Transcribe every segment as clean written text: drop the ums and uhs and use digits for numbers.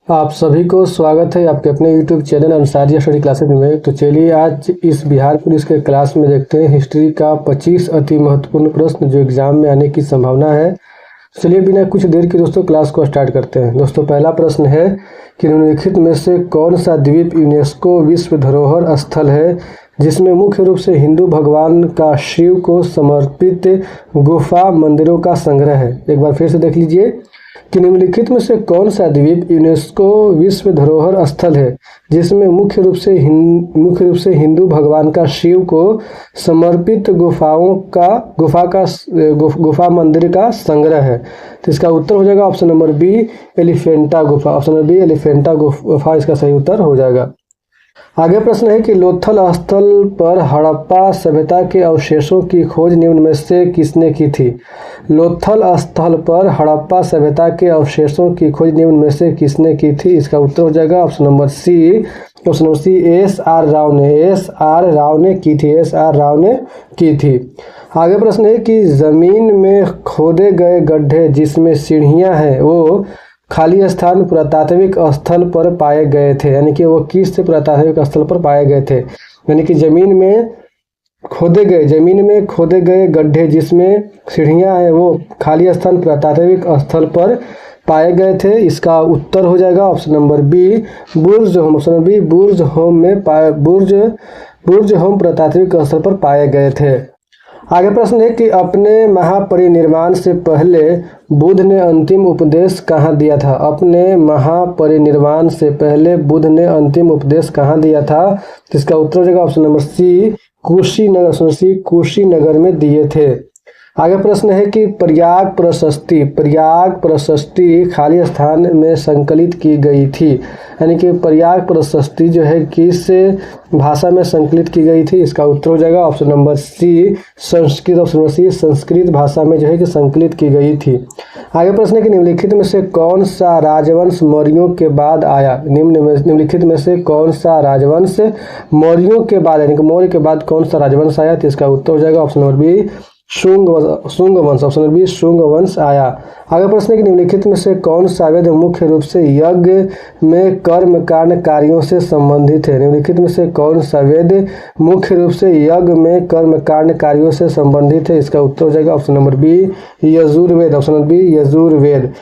आप सभी को स्वागत है आपके अपने YouTube channel Ansaria study classes में। तो चलिए आज इस बिहार पुलिस के क्लास में देखते हैं हिस्ट्री का 25 अति महत्वपूर्ण प्रश्न जो एग्जाम में आने की संभावना है। चलिए बिना कुछ देर के दोस्तों क्लास को स्टार्ट करते हैं। दोस्तों पहला प्रश्न है कि निम्नलिखित में से कौन सा द्वीप यूनेस्को विश्व धरोहर स्थल है जिसमें मुख्य रूप से हिंदू भगवान का शिव को समर्पित गुफा मंदिरों का संग्रह है। एक बार फिर से देख लीजिए कि निम्नलिखित में से कौन सा द्वीप यूनेस्को विश्व धरोहर स्थल है जिसमें मुख्य रूप से हिंदू भगवान का शिव को समर्पित गुफा मंदिर का संग्रह है। तो इसका उत्तर हो जाएगा ऑप्शन नंबर बी एलिफेंटा गुफा। ऑप्शन नंबर बी एलिफेंटा गुफा इसका सही उत्तर हो जाएगा। आगे प्रश्न है कि लोथल स्थल पर हड़प्पा सभ्यता के अवशेषों की खोज निम्न में से किसने की थी। लोथल स्थल पर हड़प्पा सभ्यता के अवशेषों की खोज निम्न में से किसने की थी। इसका उत्तर हो जाएगा option number C S R. Rao ने की थी। आगे प्रश्न है कि जमीन में खोदे गए गड्ढे जिसमें सीढ़ियां हैं वो खाली स्थान पुरातात्विक स्थल पर पाए गए थे, यानी कि वो किस पुरातात्विक स्थल पर पाए गए थे। यानी कि जमीन में खोदे गए गड्ढे जिसमें सीढ़ियां हैं वो खाली स्थान पुरातात्विक स्थल पर पाए गए थे। इसका उत्तर हो जाएगा ऑप्शन नंबर बी बुर्ज होम। ऑप्शन नंबर बी बुर्ज होम पुरातात्विक स्थल पर पाए गए थे। आगे प्रश्न है कि अपने महापरिनिर्वाण से पहले बुद्ध ने अंतिम उपदेश कहाँ दिया था। अपने महापरिनिर्वाण से पहले बुद्ध ने अंतिम उपदेश कहाँ दिया था। इसका उत्तर हो जाएगा ऑप्शन नंबर सी कुशीनगर में दिए थे। आगे प्रश्न है कि प्रयाग प्रशस्ति खाली स्थान में संकलित की गई थी, यानी कि प्रयाग प्रशस्ति जो है किस भाषा में संकलित की गई थी। इसका उत्तर हो जाएगा option number C Sanskrit. Option number C Sanskrit भाषा में जो है कि संकलित की गई थी। आगे प्रश्न है कि निम्नलिखित में से कौन सा राजवंश मौर्यों के बाद आया। निम्नलिखित में से कौन सा राजवंश मौर्यों के बाद, यानी कि मौर्य के बाद कौन सा राजवंश आया। तो इसका उत्तर हो जाएगा ऑप्शन नंबर बी शुंग वंश। ऑप्शन नंबर बी शुंग वंश आया। आगे प्रश्न है कि निम्नलिखित में से कौन सा वेद मुख्य रूप से यज्ञ में कर्मकांड कार्यों से संबंधित है। निम्नलिखित में से कौन सा वेद मुख्य रूप से यज्ञ में कर्मकांड कार्यों से संबंधित है। इसका उत्तर हो जाएगा option number B Yajurveda. Option number B Yajurveda.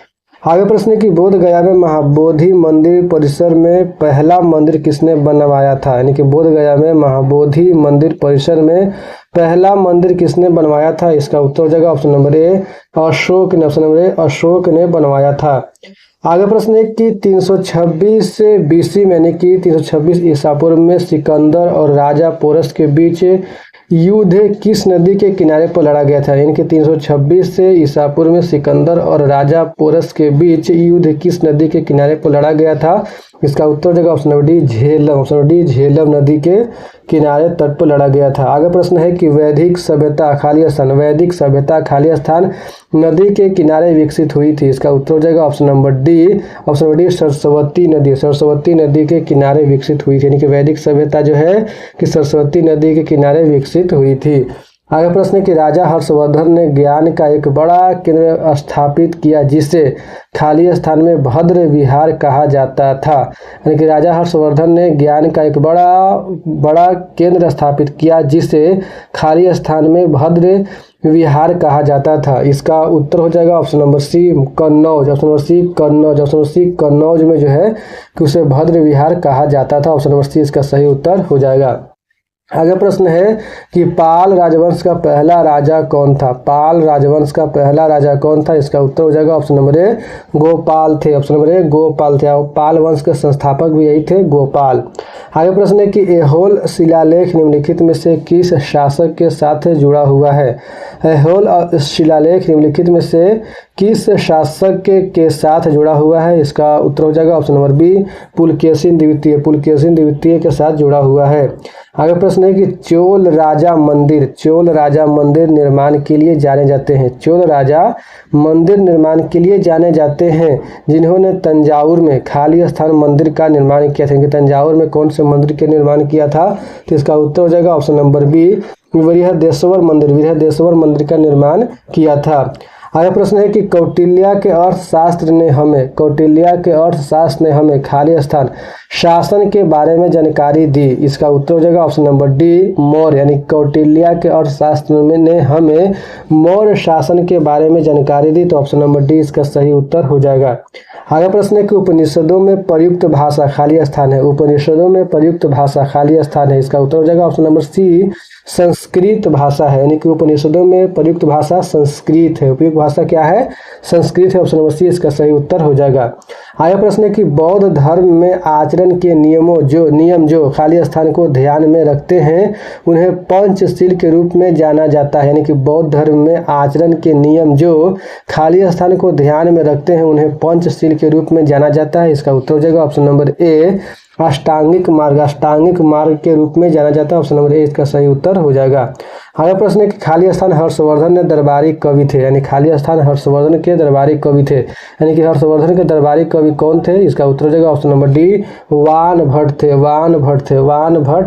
आगे प्रश्न है कि बोध गया में महाबोधि मंदिर परिसर में पहला मंदिर किसने बनवाया था। यानी कि बोध गया में महाबोधि मंदिर परिसर में पहला मंदिर किसने बनवाया था। इसका उत्तर हो जाएगा ऑप्शन नंबर ए अशोक ने। ऑप्शन नंबर ए अशोक ने बनवाया था। आगे प्रश्न है कि 326 BC में, यानी कि 326 ईसा पूर्व में सिकंदर और राजा पोरस के बीच युद्ध किस नदी के किनारे पर लड़ा गया था। यानी कि 326 से ईसा पूर्व में सिकंदर और राजा पोरस के बीच युद्ध किस नदी के किनारे पर लड़ा गया था। इसका उत्तर हो जाएगा option number D Jhelum. Option number D Jhelum नदी के किनारे तट पर लड़ा गया था। आगे प्रश्न है कि वैदिक सभ्यता खाली स्थान नदी के किनारे विकसित हुई थी। इसका उत्तर हो जाएगा ऑप्शन नंबर डी सरस्वती नदी के किनारे विकसित हुई थी। यानी कि वैदिक सभ्यता जो है कि सरस्वती नदी के किनारे विकसित हुई थी। आगे प्रश्न है कि राजा हर्षवर्धन ने ज्ञान का एक बड़ा केंद्र स्थापित किया जिसे खाली स्थान में भद्र विहार कहा जाता था। यानी कि राजा हर्षवर्धन ने ज्ञान का एक बड़ा केंद्र स्थापित किया जिसे खाली स्थान में भद्र विहार कहा जाता था। इसका उत्तर हो जाएगा option number C Kannauj. Option number C Kannauj में जो है कि उसे भद्र विहार कहा जाता था। ऑप्शन नंबर सी इसका सही उत्तर हो जाएगा। आगे प्रश्न है कि पाल राजवंश का पहला राजा कौन था। इसका उत्तर हो जाएगा ऑप्शन नंबर ए गोपाल थे। ऑप्शन नंबर ए गोपाल थे। पाल वंश के संस्थापक भी यही थे, गोपाल। आगे प्रश्न है कि ऐहोल शिलालेख निम्नलिखित में से किस शासक के साथ जुड़ा हुआ है। ऐहोल शिलालेख निम्नलिखित में से किस शासक के साथ जुड़ा हुआ है। इसका उत्तर हो जाएगा ऑप्शन नंबर बी पुलकेशिन द्वितीय के साथ जुड़ा हुआ है। आगे प्रश्न है कि चोल राजा मंदिर निर्माण के लिए जाने जाते हैं जिन्होंने तंजावुर में खाली स्थान मंदिर का निर्माण किया था। तंजावुर में कौन से मंदिर का निर्माण किया था। तो इसका उत्तर हो जाएगा ऑप्शन नंबर बी बृहदेश्वर मंदिर का निर्माण किया था। आगे प्रश्न है कि कौटिल्य के अर्थशास्त्र ने हमें खाली स्थान शासन के बारे में जानकारी दी। इसका उत्तर हो जाएगा ऑप्शन नंबर डी मौर्य, यानी कौटिल्य के अर्थशास्त्र ने हमें मौर्य शासन के बारे में जानकारी दी, तो ऑप्शन नंबर डी इसका सही उत्तर हो जाएगा। आगे प्रश्न है कि उपनिषदों में प्रयुक्त भाषा खाली स्थान है। उपनिषदों में प्रयुक्त भाषा खाली स्थान है, इसका उत्तर हो जाएगा ऑप्शन नंबर सी संस्कृत भाषा है, यानी कि उपनिषदों में प्रयुक्त भाषा संस्कृत है। उपयुक्त भाषा क्या है? संस्कृत है, ऑप्शन नंबर सी इसका सही उत्तर हो जाएगा। आगे प्रश्न है कि बौद्ध धर्म में आचरण के नियम जो खाली स्थान को ध्यान में रखते हैं उन्हें पंचशील के रूप में जाना जाता है, यानी कि बौद्ध धर्म में आचरण के नियम जो खाली स्थान को ध्यान में रखते हैं उन्हें पंचशील के रूप में जाना जाता है। इसका उत्तर हो जाएगा ऑप्शन नंबर ए अष्टांगिक मार्ग के रूप में जाना जाता है, ऑप्शन नंबर ए इसका सही उत्तर हो जाएगा। आगे प्रश्न है कि खाली स्थान हर्षवर्धन ने दरबारी कवि थे, यानी खाली स्थान हर्षवर्धन के दरबारी कवि थे, यानी कि हर्षवर्धन के दरबारी कवि कौन थे? इसका उत्तर हो जाएगा option number D one Bhatt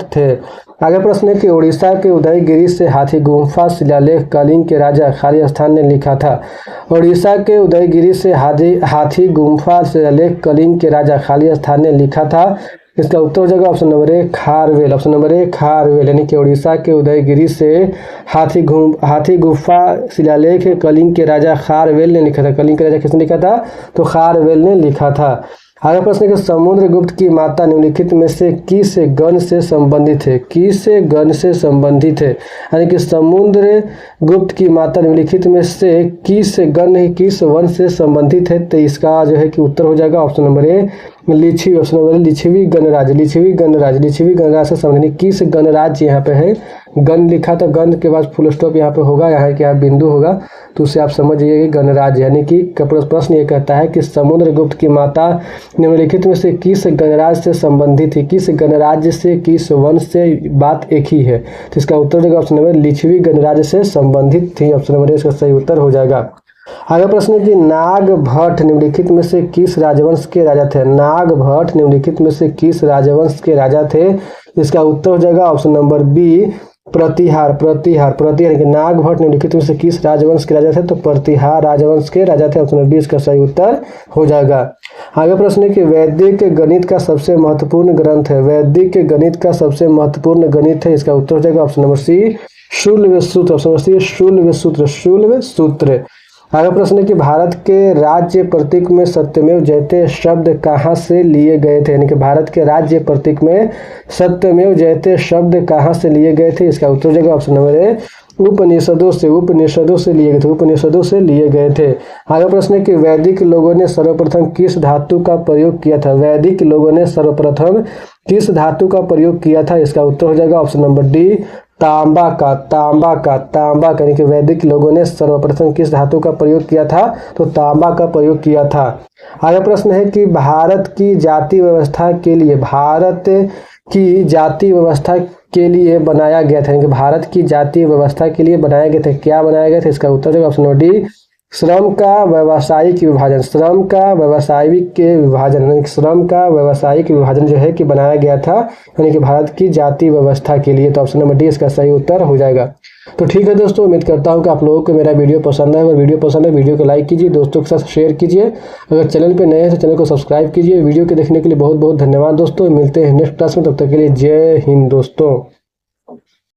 थे। आगे प्रश्न है कि उड़ीसा के उदयगिरी से हाथी गुम्फा शिलालेख कलिंग के राजा खाली स्थान ने लिखा था। उड़ीसा के उदयगिरी से हाथी गुम्फा शिलालेख कलिंग के राजा खाली स्थान ने लिखा था, इसका उत्तर हो जाएगा ऑप्शन नंबर ए खारवेल, ऑप्शन नंबर ए खारवेल, यानी कि उड़ीसा के उदयगिरी से हाथी गुफा शिलालेख कलिंग के राजा खारवेल ने लिखा था। कलिंग के राजा किसने लिखा था? तो खारवेल ने लिखा था। आगे प्रश्न है कि समुद्रगुप्त की माता निम्नलिखित में से किस गण से संबंधित है? यानी कि समुद्रगुप्त की माता निम्नलिखित में से किस वन से संबंधित है, तो इसका जो है कि उत्तर हो जाएगा option number A Licchavi, option number Licchavi गणराज से संबंधित। किस गणराज्य यहाँ पे है? गण लिखा तो गण के बाद फुल स्टॉप यहाँ पे होगा, यहाँ के यहाँ बिंदु होगा, तो उसे आप समझिए कि गणराज्य, यानी कि प्रश्न ये कहता है कि समुद्रगुप्त की माता निम्नलिखित में से किस गणराज्य से संबंधित है? किस गणराज्य से किस वंश से बात एक ही है, तो इसका उत्तर देगा ऑप्शन नंबर लिच्छवी गणराज्य से संबंधित थी, ऑप्शन नंबर इसका सही उत्तर हो जाएगा। आगे प्रश्न है कि नागभट्ट निम्नलिखित में से किस राजवंश के राजा थे? नागभट्ट निम्नलिखित में से किस राजवंश के राजा थे? इसका उत्तर हो जाएगा ऑप्शन नंबर बी प्रतिहार, नागभट्ट निम्नलिखित में से किस राजवंश के राजा थे? तो प्रतिहार राजवंश के राजा थे, ऑप्शन नंबर बी इसका सही उत्तर हो जाएगा। आगे प्रश्न है कि वैदिक गणित का सबसे महत्वपूर्ण ग्रंथ है। वैदिक गणित का सबसे महत्वपूर्ण गणित है, इसका उत्तर हो जाएगा ऑप्शन नंबर सी शूल सूत्र, ऑप्शन नंबर सी शूल सूत्र। आगे प्रश्न है कि भारत के राज्य प्रतीक में सत्यमेव जयते शब्द कहाँ से लिए गए थे? यानी कि भारत के राज्य प्रतीक में सत्यमेव जयते शब्द कहाँ से लिए गए थे? इसका उत्तर हो जाएगा ऑप्शन नंबर ए उपनिषदों से लिए गए थे। आगे प्रश्न है कि वैदिक लोगों ने सर्वप्रथम किस धातु का प्रयोग किया था? वैदिक लोगों ने सर्वप्रथम किस धातु का प्रयोग किया था? इसका उत्तर हो जाएगा ऑप्शन नंबर डी तांबा का, यानी कि वैदिक लोगों ने सर्वप्रथम किस धातु का प्रयोग किया था? तो तांबा का प्रयोग किया था। आगे प्रश्न है कि भारत की जाति व्यवस्था के लिए बनाया गया था, यानी कि भारत की जाति व्यवस्था के लिए बनाया गया था, क्या बनाया गया था? इसका उत्तर है ऑप्शन नंबर डी श्रम का व्यावसायिक विभाजन जो है कि बनाया गया था, यानी कि भारत की जाति व्यवस्था के लिए, तो ऑप्शन नंबर डी इसका सही उत्तर हो जाएगा। तो ठीक है दोस्तों, उम्मीद करता हूं कि आप लोगों को मेरा वीडियो पसंद है। अगर वीडियो पसंद है वीडियो को लाइक कीजिए, दोस्तों के साथ शेयर कीजिए, अगर चैनल पे नए हैं तो चैनल को सब्सक्राइब कीजिए। वीडियो को देखने के लिए बहुत बहुत धन्यवाद दोस्तों, मिलते हैं नेक्स्ट क्लास में, तब तक के लिए जय हिंद दोस्तों।